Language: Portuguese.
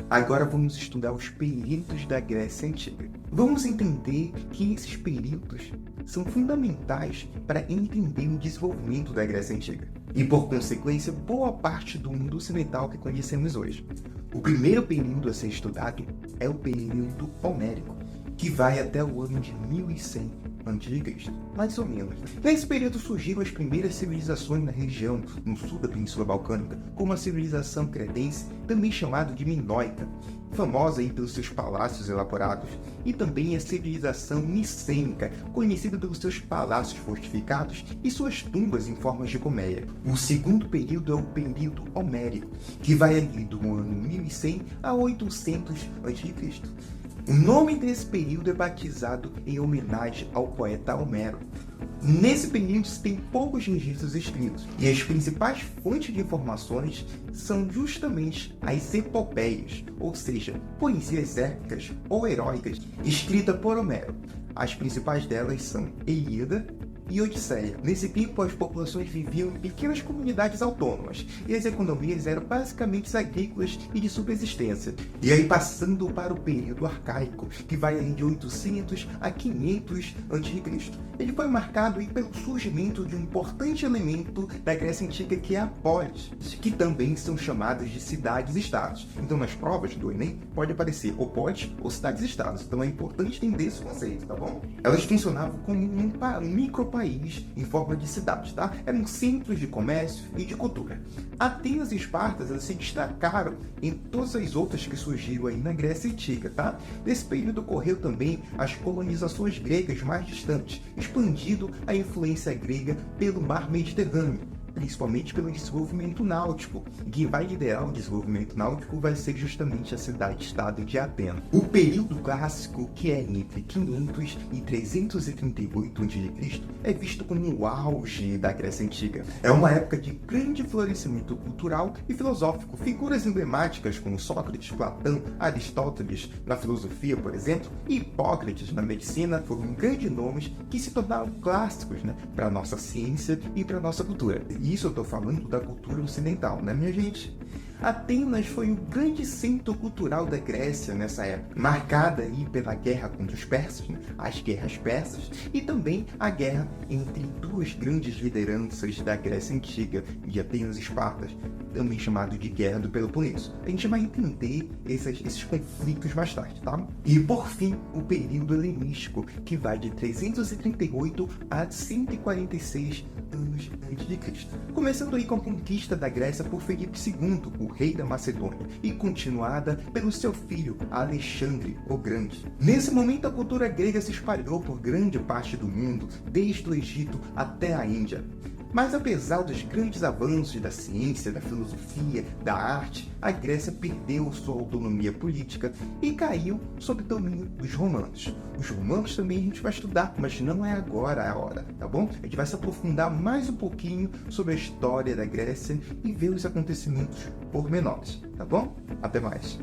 Agora vamos estudar os períodos da Grécia Antiga. Vamos entender que esses períodos são fundamentais para entender o desenvolvimento da Grécia Antiga e, por consequência, boa parte do mundo ocidental que conhecemos hoje. O primeiro período a ser estudado é o período homérico, que vai até o ano de 1100 a.C., mais ou menos. Nesse período surgiram as primeiras civilizações na região, no sul da Península Balcânica, como a civilização cretense, também chamada de minoica, famosa aí pelos seus palácios elaborados, e também a civilização micênica, conhecida pelos seus palácios fortificados e suas tumbas em formas de colmeia. O segundo período é o período homérico, que vai ali do ano 1100 a 800 a.C. O nome desse período é batizado em homenagem ao poeta Homero. Nesse período se tem poucos registros escritos, e as principais fontes de informações são justamente as epopeias, ou seja, poesias épicas ou heróicas, escritas por Homero. As principais delas são Ilíada e Odisseia. Nesse tempo, as populações viviam em pequenas comunidades autônomas e as economias eram basicamente agrícolas e de subsistência. E aí, passando para o período arcaico, que vai ali de 800 a 500 a.C. Ele foi marcado aí pelo surgimento de um importante elemento da Grécia Antiga, que é a polis, que também são chamadas de cidades-estados. Então, nas provas do Enem, pode aparecer ou polis ou cidades-estados. Então, é importante entender esse conceito, tá bom? Elas funcionavam como um micropaís em forma de cidades, tá? Eram centros de comércio e de cultura. Atenas e Esparta, elas se destacaram em todas as outras que surgiram aí na Grécia Antiga, tá? Nesse período ocorreu também as colonizações gregas mais distantes, expandindo a influência grega pelo mar Mediterrâneo, principalmente pelo desenvolvimento náutico. E quem vai liderar o desenvolvimento náutico vai ser justamente a cidade-estado de Atenas. O período clássico, que é entre 500 e 338 a.C., é visto como o auge da Grécia Antiga. É uma época de grande florescimento cultural e filosófico. Figuras emblemáticas como Sócrates, Platão, Aristóteles na filosofia, por exemplo, e Hipócrates na medicina foram grandes nomes que se tornaram clássicos, né, para a nossa ciência e para a nossa cultura. E isso eu estou falando da cultura ocidental, né, minha gente? Atenas foi o grande centro cultural da Grécia nessa época, marcada aí pela guerra contra os persas, né? As guerras persas, e também a guerra entre duas grandes lideranças da Grécia Antiga, de Atenas e Esparta, também chamado de Guerra do Peloponeso. A gente vai entender esses conflitos mais tarde, tá? E por fim, o período helenístico, que vai de 338 a 146 anos antes de Cristo. Começando aí com a conquista da Grécia por Filipe II, o rei da Macedônia, e continuada pelo seu filho Alexandre o Grande. Nesse momento, a cultura grega se espalhou por grande parte do mundo, desde o Egito até a Índia. Mas apesar dos grandes avanços da ciência, da filosofia, da arte, a Grécia perdeu sua autonomia política e caiu sob o domínio dos romanos. Os romanos também a gente vai estudar, mas não é agora a hora, tá bom? A gente vai se aprofundar mais um pouquinho sobre a história da Grécia e ver os acontecimentos pormenores, tá bom? Até mais!